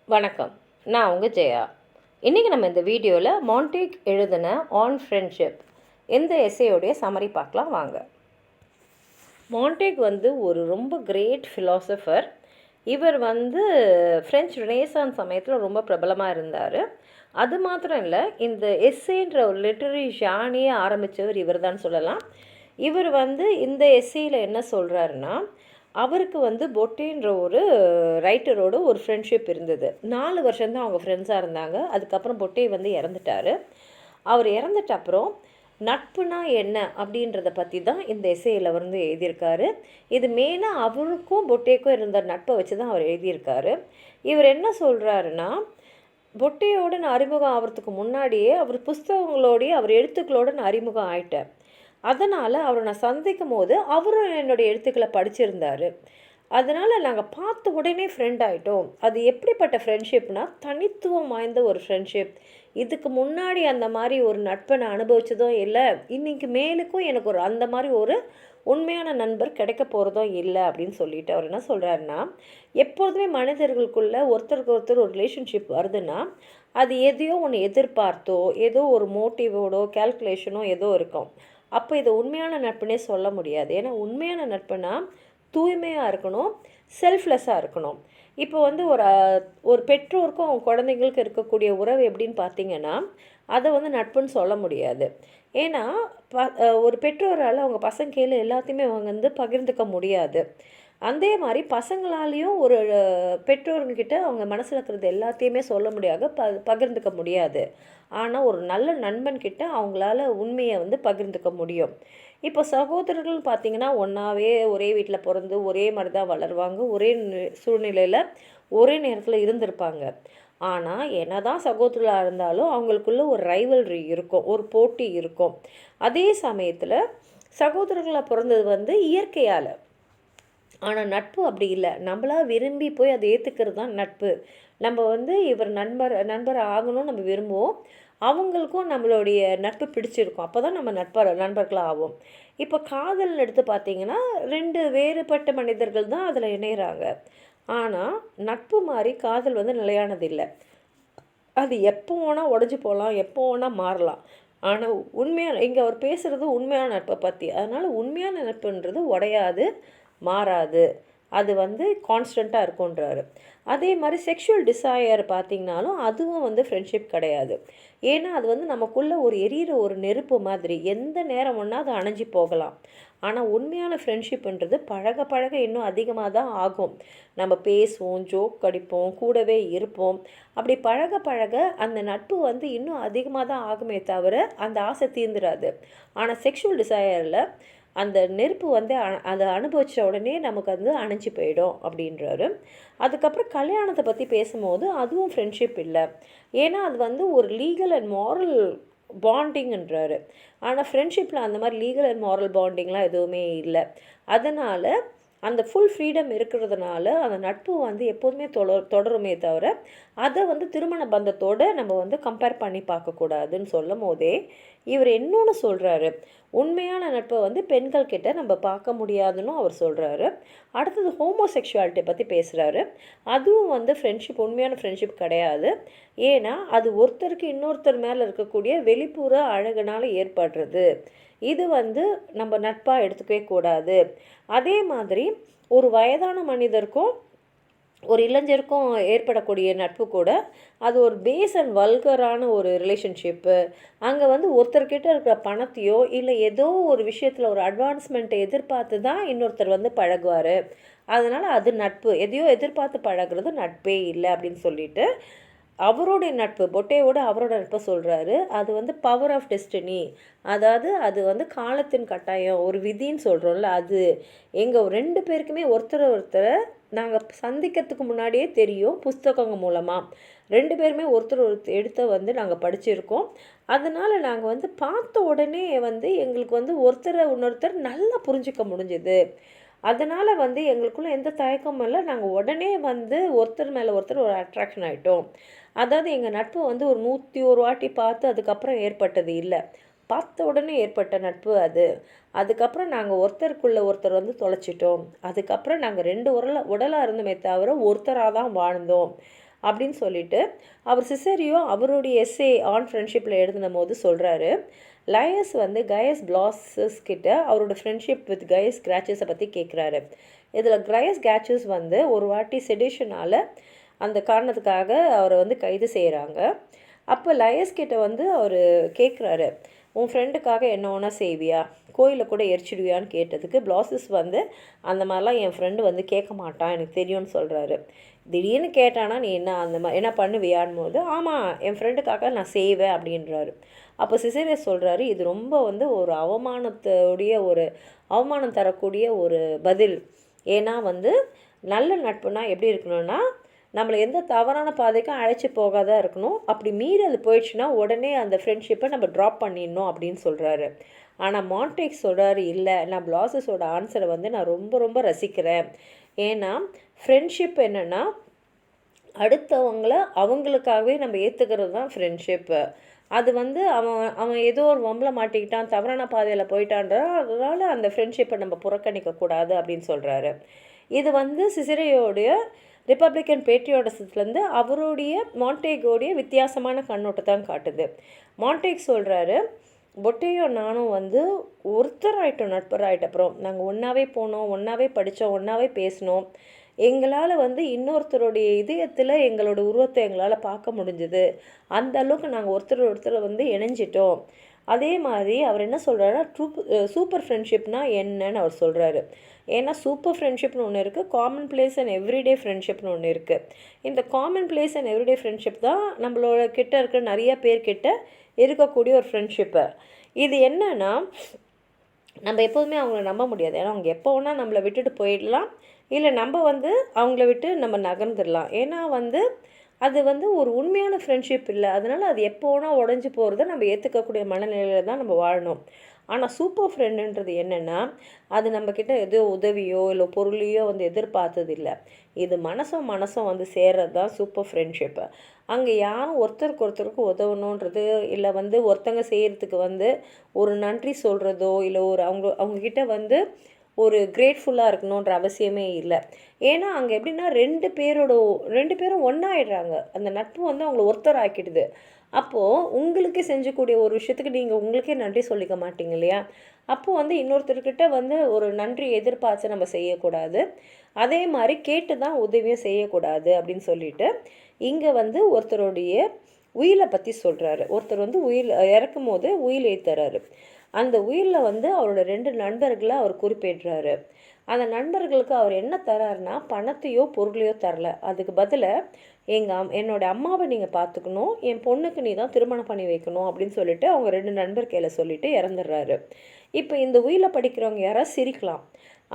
வணக்கம். நான் உங்கள் ஜெயா. இன்றைக்கி நம்ம இந்த வீடியோவில் மாண்டேக் எழுதின ஆன் ஃப்ரெண்ட்ஷிப் இந்த எஸ்ஸேயோடைய சம்மரி பார்க்கலாம் வாங்க. மாண்டேக் ஒரு ரொம்ப கிரேட் ஃபிலாசபர். இவர் ஃப்ரெஞ்ச் ரெனேசான்ஸ் சமயத்தில் ரொம்ப பிரபலமாக இருந்தார். அது மாத்திரம் இல்லை, இந்த எஸ்ஸேன்ற ஒரு லிட்டரரி ஜானியே ஆரம்பித்தவர் இவர் தான் சொல்லலாம். இவர் இந்த எஸ்ஸேயில் என்ன சொல்கிறாருன்னா, அவருக்கு பொட்டேன்ற ஒரு ரைட்டரோட ஒரு ஃப்ரெண்ட்ஷிப் இருந்தது. 4 வருஷம்தான் அவங்க ஃப்ரெண்ட்ஸாக இருந்தாங்க. அதுக்கப்புறம் பொட்டே இறந்துட்டார். அவர் இறந்துட்ட அப்புறம் நட்புனா என்ன அப்படின்றத பற்றி தான் இந்த எஸ்ஸேயில் எழுதியிருக்காரு. இது மெயினாக அவருக்கும் பொட்டேக்கும் இருந்த நட்பை வச்சு தான் அவர் எழுதியிருக்காரு. இவர் என்ன சொல்கிறாருன்னா, பொட்டேயோட நான் அறிமுகம் ஆகிறதுக்கு முன்னாடியே அவர் புஸ்தகங்களோடைய அவர் எழுத்துக்களோடு நான் அறிமுகம் ஆயிட்டேன். அதனால் அவரை நான் சந்திக்கும் போது அவரும் என்னுடைய எழுத்துக்களை படிச்சிருந்தார். அதனால் நாங்கள் பார்த்த உடனே ஃப்ரெண்ட் ஆகிட்டோம். அது எப்படிப்பட்ட ஃப்ரெண்ட்ஷிப்னால் தனித்துவம் வாய்ந்த ஒரு ஃப்ரெண்ட்ஷிப். இதுக்கு முன்னாடி அந்த மாதிரி ஒரு நட்பை நான் அனுபவித்ததும் இல்லை, இன்றைக்கி மேலுக்கும் எனக்கு அந்த மாதிரி ஒரு உண்மையான நண்பர் கிடைக்க போகிறதும் இல்லை அப்படின்னு சொல்லிட்டு அவர் என்ன சொல்கிறாருன்னா, எப்பொழுதுமே மனிதர்களுக்குள்ளே ஒருத்தருக்கு ஒருத்தர் ஒரு ரிலேஷன்ஷிப் வருதுன்னா அது எதையோ ஒன்று எதிர்பார்த்தோ ஏதோ ஒரு மோட்டிவோடோ கால்குலேஷனோ ஏதோ இருக்கும். அப்போ இதை உண்மையான நட்புனே சொல்ல முடியாது. ஏன்னா உண்மையான நட்புனா தூய்மையாக இருக்கணும், செல்ஃப்லெஸ்ஸாக இருக்கணும். இப்போ ஒரு பெற்றோருக்கும் அவங்க குழந்தைங்களுக்கு இருக்கக்கூடிய உறவு எப்படின்னு பார்த்தீங்கன்னா, அதை நட்புன்னு சொல்ல முடியாது. ஏன்னா ஒரு பெற்றோரால் அவங்க பசங்க கீழே எல்லாத்தையுமே அவங்க பகிர்ந்துக்க முடியாது. அதே மாதிரி பசங்களாலேயும் ஒரு பெற்றோர்கிட்ட அவங்க மனசில் இருக்கிறது எல்லாத்தையுமே சொல்ல முடியாது, பகிர்ந்துக்க முடியாது. ஆனால் ஒரு நல்ல நண்பன்கிட்ட அவங்களால உண்மையை பகிர்ந்துக்க முடியும். இப்போ சகோதரர்கள் பார்த்திங்கன்னா ஒன்றாவே ஒரே வீட்டில் பிறந்து ஒரே மாதிரி தான் வளருவாங்க, ஒரே சூழ்நிலையில் ஒரே நேரத்தில் இருந்திருப்பாங்க. ஆனால் என்ன தான் சகோதரர்களாக இருந்தாலும் அவங்களுக்குள்ள ஒரு ரைவல்ரி இருக்கும், ஒரு போட்டி இருக்கும். அதே சமயத்தில் சகோதரர்களாக பிறந்தது இயற்கையால். ஆனால் நட்பு அப்படி இல்லை, நம்மளா விரும்பி போய் அதை ஏற்றுக்கிறது தான் நட்பு. நம்ம இவர் நண்பர் ஆகணும்னு நம்ம விரும்புவோம், அவங்களுக்கும் நம்மளுடைய நட்பு பிடிச்சிருக்கும், அப்போ தான் நம்ம நண்பர்களாக ஆகும். இப்போ காதல்னு எடுத்து பார்த்திங்கன்னா 2 வேறுபட்ட மனிதர்கள் தான் அதில் இணைகிறாங்க. ஆனால் நட்பு மாதிரி காதல் நிலையானதில்லை. அது எப்போ வேணால் உடஞ்சி போகலாம், எப்போ வேணால் மாறலாம். ஆனால் உண்மையான இங்கே அவர் பேசுகிறது உண்மையான நட்பை பற்றி. அதனால் உண்மையான நட்புன்றது உடையாது, மாறாது, அது கான்ஸ்டண்ட்டாக இருக்குன்றாரு. அதே மாதிரி செக்ஷுவல் டிசையர் பார்த்திங்கனாலும் அதுவும் ஃப்ரெண்ட்ஷிப் கிடையாது. ஏன்னா அது நமக்குள்ளே ஒரு எரியிற ஒரு நெருப்பு மாதிரி, எந்த நேரம் ஒன்றா அது அணைஞ்சி போகலாம். ஆனால் உண்மையான ஃப்ரெண்ட்ஷிப்புன்றது பழக பழக இன்னும் அதிகமாக தான் ஆகும். நம்ம பேசுவோம், ஜோக் அடிப்போம், கூடவே இருப்போம். அப்படி பழக பழக அந்த நட்பு இன்னும் அதிகமாக தான் ஆகுமே தவிர அந்த ஆசை தீர்ந்துடாது. ஆனால் செக்ஷுவல் டிசையரில் அந்த நெருப்பு அதை அனுபவித்த உடனே நமக்கு அணைஞ்சி போயிடும் அப்படின்றாரு. அதுக்கப்புறம் கல்யாணத்தை பற்றி பேசும்போது அதுவும் ஃப்ரெண்ட்ஷிப் இல்லை. ஏன்னா அது ஒரு லீகல் அண்ட் மாரல் பாண்டிங்ன்றாரு. ஆனால் ஃப்ரெண்ட்ஷிப்பில் அந்த மாதிரி லீகல் அண்ட் மாரல் பாண்டிங்லாம் எதுவுமே இல்லை. அதனால் அந்த ஃபுல் ஃப்ரீடம் இருக்கிறதுனால அந்த நட்பு எப்போதுமே தொடருமே தவிர அதை திருமண பந்தத்தோடு நம்ம கம்பேர் பண்ணி பார்க்கக்கூடாதுன்னு சொல்லும் போதே இவர் இன்னொன்று சொல்கிறாரு. உண்மையான நட்பை பெண்கள் கிட்ட நம்ம பார்க்க முடியாதுன்னு அவர் சொல்கிறாரு. அடுத்தது ஹோமோசெக்சுவாலிட்டி பற்றி பேசுகிறாரு. அதுவும் ஃப்ரெண்ட்ஷிப், உண்மையான ஃப்ரெண்ட்ஷிப் கிடையாது. ஏன்னா அது ஒருத்தருக்கு இன்னொருத்தர் மேலே இருக்கக்கூடிய வெளிப்புற அழகுனால் ஏற்படுறது. இது நம்ம நட்பாக எடுத்துக்கவே கூடாது. அதே மாதிரி ஒரு வயதான மனிதருக்கும் ஒரு இளைஞருக்கும் ஏற்படக்கூடிய நட்பு கூட அது ஒரு பேஸ் அண்ட் வல்கரான ஒரு ரிலேஷன்ஷிப்பு. அங்கே ஒருத்தர்கிட்ட இருக்கிற பணத்தையோ இல்லை ஏதோ ஒரு விஷயத்தில் ஒரு அட்வான்ஸ்மெண்ட்டை எதிர்பார்த்து தான் இன்னொருத்தர் பழகுவார். அதனால் அது நட்பு. எதையோ எதிர்பார்த்து பழகிறது நட்பே இல்லை அப்படின்னு சொல்லிட்டு அவருடைய நட்பு, பொட்டேயோட அவரோட நட்பை சொல்கிறாரு. அது பவர் ஆஃப் டெஸ்டினி, அதாவது அது காலத்தின் கட்டாயம், ஒரு விதின்னு சொல்கிறோம்ல. அது எங்கள் 2 பேருக்குமே ஒருத்தரை நாங்கள் சந்திக்கிறதுக்கு முன்னாடியே தெரியும், புஸ்தகங்கள் மூலமாக 2 பேருமே ஒருத்தர் எடுத்த நாங்கள் படிச்சிருக்கோம். அதனால் நாங்கள் பார்த்த உடனே எங்களுக்கு ஒருத்தரை இன்னொருத்தர் நல்லா புரிஞ்சிக்க முடிஞ்சுது. அதனால் எங்களுக்குள்ளே எந்த தயக்கமும் இல்லை, நாங்கள் உடனே ஒருத்தர் மேலே ஒருத்தர் ஒரு அட்ராக்ஷன் ஆகிட்டோம். அதாவது எங்கள் நட்பு ஒரு 101 வாட்டி பார்த்து அதுக்கப்புறம் ஏற்பட்டது இல்லை, பார்த்த உடனே ஏற்பட்ட நட்பு அது. அதுக்கப்புறம் நாங்கள் ஒருத்தருக்குள்ளே ஒருத்தர் தொலைச்சிட்டோம். அதுக்கப்புறம் நாங்கள் 2 உடலாக இருந்தோமே தவிர ஒருத்தராக தான் வாழ்ந்தோம் அப்படின்னு சொல்லிட்டு அவர் சிசரியோ அவருடைய எஸ்ஏ ஆன் ஃப்ரெண்ட்ஷிப்பில் எழுதின போது சொல்கிறாரு. லயஸ் வந்து கயஸ் பிளாசஸ் கிட்ட அவரோட ஃப்ரெண்ட்ஷிப் வித் கயஸ் கிராச்சஸை பற்றி கேட்குறாரு. இதில் கயஸ் கிராச்சஸ் வந்து ஒரு வாட்டி செடிஷனால் அந்த காரணத்துக்காக அவரை வந்து கைது செய்கிறாங்க. அப்போ லயஸ் கிட்ட வந்து அவர் கேட்குறாரு, உன் ஃப்ரெண்டுக்காக என்ன ஒன்றா செய்வியா, கோயிலில் கூட எரிச்சிடுவியான்னு கேட்டதுக்கு பிளாசஸ் வந்து அந்த மாதிரிலாம் என் ஃப்ரெண்டு வந்து கேட்க மாட்டான், எனக்கு தெரியும்னு சொல்கிறாரு. திடீர்னு கேட்டானா நீ என்ன அந்த மாதிரி என்ன பண்ணுவியான்னு போது ஆமாம் என் ஃப்ரெண்டுக்காக நான் செய்வேன் அப்படின்றாரு. அப்போ சிசேரியஸ் சொல்கிறாரு, இது ரொம்ப வந்து ஒரு அவமானம் தரக்கூடிய ஒரு பதில். ஏன்னா வந்து நல்ல நட்புனா எப்படி இருக்கணும்னா நம்மளை எந்த தவறான பாதைக்கும் அழைச்சி போகாத இருக்கணும். அப்படி மீறி அது போயிடுச்சுன்னா உடனே அந்த ஃப்ரெண்ட்ஷிப்பை நம்ம ட்ராப் பண்ணிடணும் அப்படின்னு சொல்கிறாரு. ஆனால் மான்டேக் சொல்கிறாரு, இல்லை நான் பிளாசஸோட ஆன்சரை வந்து நான் ரொம்ப ரொம்ப ரசிக்கிறேன். ஏன்னா ஃப்ரெண்ட்ஷிப் என்னென்னா அடுத்தவங்கள அவங்களுக்காகவே நம்ம ஏற்றுக்கிறது தான் ஃப்ரெண்ட்ஷிப்பு. அது வந்து அவன் ஏதோ ஒரு வம்பில் மாட்டிக்கிட்டான், தவறான பாதையில் அதனால் அந்த ஃப்ரெண்ட்ஷிப்பை நம்ம புறக்கணிக்கக்கூடாது அப்படின்னு சொல்கிறாரு. இது வந்து சிசேரியோடைய ரிப்பப்ளிக்கன் பேட்ரியாட்டிசத்துலேருந்து அவருடைய மான்டேகோடைய வித்தியாசமான கண்ணோட்டத்தான் காட்டுது. மான்டேக் சொல்கிறாரு, பொட்டேயோ நானும் வந்து ஒருத்தராயிட்டோம், நட்பராயிட்ட அப்புறம் நாங்கள் ஒன்றாவே போனோம், ஒன்றாவே படித்தோம், ஒன்றாவே பேசினோம். எங்களால் வந்து இன்னொருத்தருடைய இதயத்தில் எங்களோட உருவத்தை எங்களால் பார்க்க முடிஞ்சுது. அந்த அளவுக்கு நாங்கள் ஒருத்தர் வந்து இணைஞ்சிட்டோம். அதே மாதிரி அவர் என்ன சொல்கிறாருன்னா சூப்பர் ஃப்ரெண்ட்ஷிப்னா என்னன்னு அவர் சொல்கிறாரு. ஏன்னா சூப்பர் ஃப்ரெண்ட்ஷிப்னு ஒன்று இருக்குது, காமன் பிளேஸ் அண்ட் எவ்ரிடே ஃப்ரெண்ட்ஷிப்னு ஒன்று இருக்குது. இந்த common place and everyday friendship தான் நம்மளோட கிட்ட இருக்கிற நிறைய பேர்கிட்ட இருக்கக்கூடிய ஒரு ஃப்ரெண்ட்ஷிப்பு. இது என்னன்னா நம்ம எப்போதுமே அவங்கள நம்ப முடியாது. ஏன்னா அவங்க எப்போ வேணால் நம்மளை விட்டுட்டு போயிடலாம், இல்லை நம்ம வந்து அவங்கள விட்டு நம்ம நகர்ந்துடலாம். ஏன்னா வந்து அது வந்து ஒரு உண்மையான ஃப்ரெண்ட்ஷிப் இல்லை. அதனால் அது எப்போ வேணால் உடஞ்சி போகிறத நம்ம ஏற்றுக்கக்கூடிய மனநிலையில் தான் நம்ம வாழணும். ஆனால் சூப்பர் ஃப்ரெண்டுன்றது என்னென்னா அது நம்மக்கிட்ட எதோ உதவியோ இல்லை பொருளையோ வந்து எதிர்பார்த்தது இல்லை. இது மனசும் வந்து சேர்றது தான் சூப்பர் ஃப்ரெண்ட்ஷிப்பு. அங்கே யாரும் ஒருத்தருக்கு உதவணுன்றது இல்லை வந்து ஒருத்தங்க செய்கிறதுக்கு வந்து ஒரு நன்றி சொல்கிறதோ இல்லை ஒரு அவங்கக்கிட்ட வந்து ஒரு கிரேட்ஃபுல்லாக இருக்கணுன்ற அவசியமே இல்லை. ஏன்னா அங்கே எப்படின்னா ரெண்டு பேரும் ஒன்றாயிடுறாங்க. அந்த நட்பு வந்து அவங்கள ஒருத்தர் ஆக்கிடுது. அப்போது உங்களுக்கு செஞ்சக்கூடிய ஒரு விஷயத்துக்கு நீங்கள் உங்களுக்கே நன்றி சொல்லிக்க மாட்டீங்க இல்லையா? அப்போது வந்து இன்னொருத்தர்கிட்ட வந்து ஒரு நன்றி எதிர்பார்த்து நம்ம செய்யக்கூடாது. அதே மாதிரி கேட்டு தான் உதவியும் செய்யக்கூடாது அப்படின்னு சொல்லிட்டு இங்கே வந்து ஒருத்தருடைய உயிரை பற்றி சொல்கிறாரு. ஒருத்தர் வந்து இறக்கும் போது உயில் ஏற்றுறாரு. அந்த உயிரில் வந்து அவரோட 2 நண்பர்களை அவர் குறிப்பிடுறாரு. அந்த நண்பர்களுக்கு அவர் என்ன தராருன்னா பணத்தையோ பொருளையோ தரல. அதுக்கு பதிலாக என்னோடய அம்மாவை நீங்கள் பார்த்துக்கணும், என் பொண்ணுக்கு நீ தான் திருமணம் பண்ணி வைக்கணும் அப்படின்னு சொல்லிட்டு அவங்க 2 நண்பர் கையில் சொல்லிட்டு இறந்துடுறாரு. இப்போ இந்த உயிரில் படிக்கிறவங்க யாராவது சிரிக்கலாம்,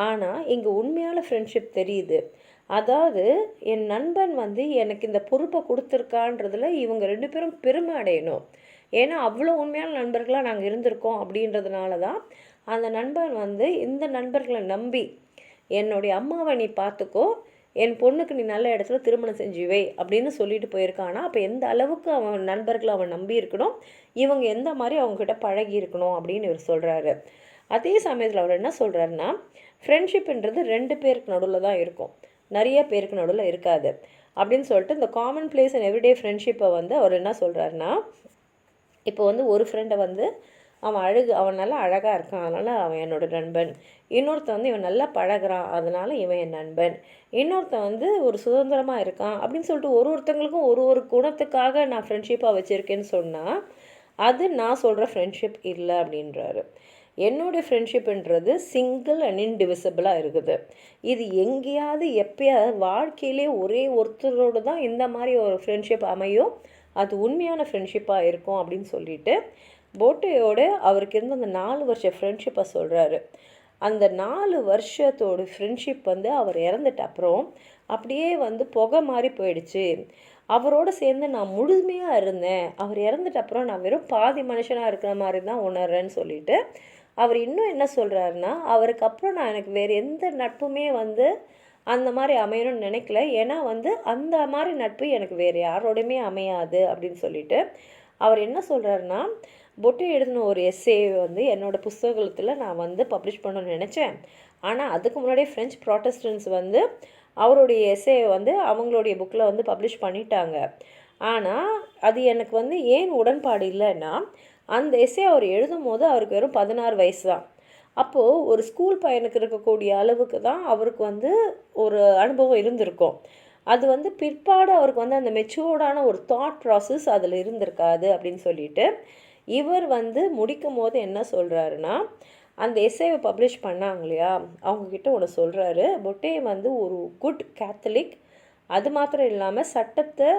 ஆனால் இங்கே உண்மையான ஃப்ரெண்ட்ஷிப் தெரியுது. அதாவது என் நண்பன் வந்து எனக்கு இந்த பொறுப்பை கொடுத்துருக்கான்றதுல இவங்க 2 பேரும் பெருமை அடையணும். ஏன்னா அவ்வளோ உண்மையான நண்பர்களாக நாங்கள் இருந்திருக்கோம் அப்படின்றதுனால தான் அந்த நண்பன் வந்து இந்த நண்பர்களை நம்பி என்னுடைய அம்மாவை நீ பார்த்துக்கோ, என் பொண்ணுக்கு நீ நல்ல இடத்துல திருமணம் செஞ்சு வை அப்படின்னு சொல்லிட்டு போயிருக்கானா. அப்போ எந்த அளவுக்கு அவன் நண்பர்களை அவன் நம்பி இருக்கணும், இவங்க எந்த மாதிரி அவங்கக்கிட்ட பழகி இருக்கணும் அப்படின்னு இவர் சொல்கிறாரு. அதே சமயத்தில் அவர் என்ன சொல்கிறாருன்னா ஃப்ரெண்ட்ஷிப்ன்றது 2 பேருக்கு நடுவில் தான் இருக்கும், நிறைய பேருக்கு நடுவில் இருக்காது அப்படின்னு சொல்லிட்டு இந்த காமன் பிளேஸ் அண்ட் எவ்ரிடே ஃப்ரெண்ட்ஷிப்பை வந்து அவர் என்ன சொல்கிறாருன்னா இப்போ வந்து ஒரு ஃப்ரெண்டை வந்து அவன் நல்லா அழகாக இருக்கான் அதனால் அவன் என்னோட நண்பன், இன்னொருத்தன் வந்து இவன் நல்லா பழகிறான் அதனால் இவன் என் நண்பன், இன்னொருத்தன் வந்து ஒரு சுதந்திரமாக இருக்கான் அப்படின்னு சொல்லிட்டு ஒருத்தங்களுக்கும் ஒரு குணத்துக்காக நான் ஃப்ரெண்ட்ஷிப்பாக வச்சுருக்கேன்னு சொன்னால் அது நான் சொல்கிற ஃப்ரெண்ட்ஷிப் இல்லை அப்படின்றாரு. என்னோடய ஃப்ரெண்ட்ஷிப்புன்றது சிங்கிள் அண்ட் இன்டிவிசிபிளாக இருக்குது. இது எங்கேயாவது எப்பயாவது வாழ்க்கையிலே ஒரே ஒருத்தரோடு தான் இந்த மாதிரி ஒரு ஃப்ரெண்ட்ஷிப் அமையும், அது உண்மையான ஃப்ரெண்ட்ஷிப்பாக இருக்கும் அப்படின்னு சொல்லிட்டு போட்டேயோட அவருக்கு இருந்த அந்த 4 வருஷ ஃப்ரெண்ட்ஷிப்பை சொல்கிறாரு. அந்த 4 வருஷத்தோட ஃப்ரெண்ட்ஷிப் வந்து அவர் இறந்துட்ட அப்புறம் அப்படியே வந்து புகை மாதிரி போயிடுச்சு. அவரோடு சேர்ந்து நான் முழுமையாக இருந்தேன், அவர் இறந்துட்ட அப்புறம் நான் வெறும் பாதி மனுஷனாக இருக்கிற மாதிரி தான் உணர்றேன்னு சொல்லிட்டு அவர் இன்னும் என்ன சொல்கிறாருன்னா அவருக்கு அப்புறம் நான் எனக்கு வேறு எந்த நட்புமே வந்து அந்த மாதிரி அமையணும்னு நினைக்கல. ஏன்னா வந்து அந்த மாதிரி நட்பு எனக்கு வேறு யாரோடையுமே அமையாது அப்படின்னு சொல்லிட்டு அவர் என்ன சொல்கிறாருன்னா பொட்டே எழுதின ஒரு எஸ்ஸே வந்து என்னோடய புத்தகத்தில் நான் வந்து பப்ளிஷ் பண்ணணும்னு நினச்சேன். ஆனால் அதுக்கு முன்னாடியே ஃப்ரெஞ்ச் ப்ராட்டஸ்டன்ஸ் வந்து அவருடைய எஸ்ஸே வந்து அவங்களுடைய புக்கில் வந்து பப்ளிஷ் பண்ணிட்டாங்க. ஆனால் அது எனக்கு வந்து ஏன் உடன்பாடு இல்லைன்னா, அந்த எஸ்ஸே அவர் எழுதும்போது அவருக்கு வெறும் 16 வயசு தான். அப்போது ஒரு ஸ்கூல் பையனுக்கு இருக்கக்கூடிய அளவுக்கு தான் அவருக்கு வந்து ஒரு அனுபவம் இருந்திருக்கும். அது வந்து பிற்பாடு அவருக்கு வந்து அந்த மெச்சூர்டான ஒரு தாட் ப்ராசஸ் அதில் இருந்திருக்காது அப்படின்னு சொல்லிட்டு, இவர் வந்து முடிக்கும்போது என்ன சொல்கிறாருன்னா, அந்த எஸ்ஸேவை பப்ளிஷ் பண்ணாங்க இல்லையா, அவங்கக்கிட்ட ஒன்று சொல்கிறாரு. பொட்டே வந்து ஒரு குட் கேத்தலிக், அது மாத்திரம் இல்லாமல் சட்டத்தை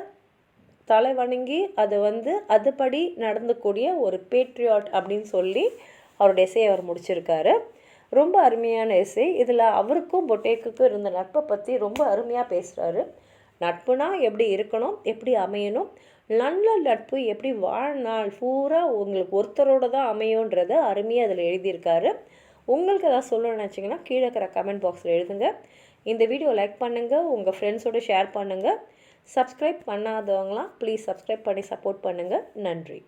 தலை வணங்கி அதை வந்து அதுபடி நடந்துக்கூடிய ஒரு பேட்ரியாட் அப்படின்னு சொல்லி அவருடைய எஸ்ஸே அவர் முடிச்சிருக்காரு. ரொம்ப அருமையான எஸ்ஸே. இதில் அவருக்கும் பொட்டேக்குக்கும் இருந்த நட்பை பற்றி ரொம்ப அருமையாக பேசுகிறாரு. நட்புனா எப்படி இருக்கணும், எப்படி அமையணும், நல்ல நட்பு எப்படி வாழ்நாள் பூரா உங்களுக்கு ஒருத்தரோட தான் அமையுன்றதை அருமையாக அதில் எழுதியிருக்காரு. உங்களுக்கு எதாவது சொல்லணும்னு நினச்சிங்கன்னா கீழே இருக்கிற கமெண்ட் பாக்ஸில் எழுதுங்க. இந்த வீடியோ லைக் பண்ணுங்கள், உங்கள் ஃப்ரெண்ட்ஸோடு ஷேர் பண்ணுங்கள். சப்ஸ்கிரைப் பண்ணாதவங்களாம் ப்ளீஸ் சப்ஸ்கிரைப் பண்ணி சப்போர்ட் பண்ணுங்கள். நன்றி.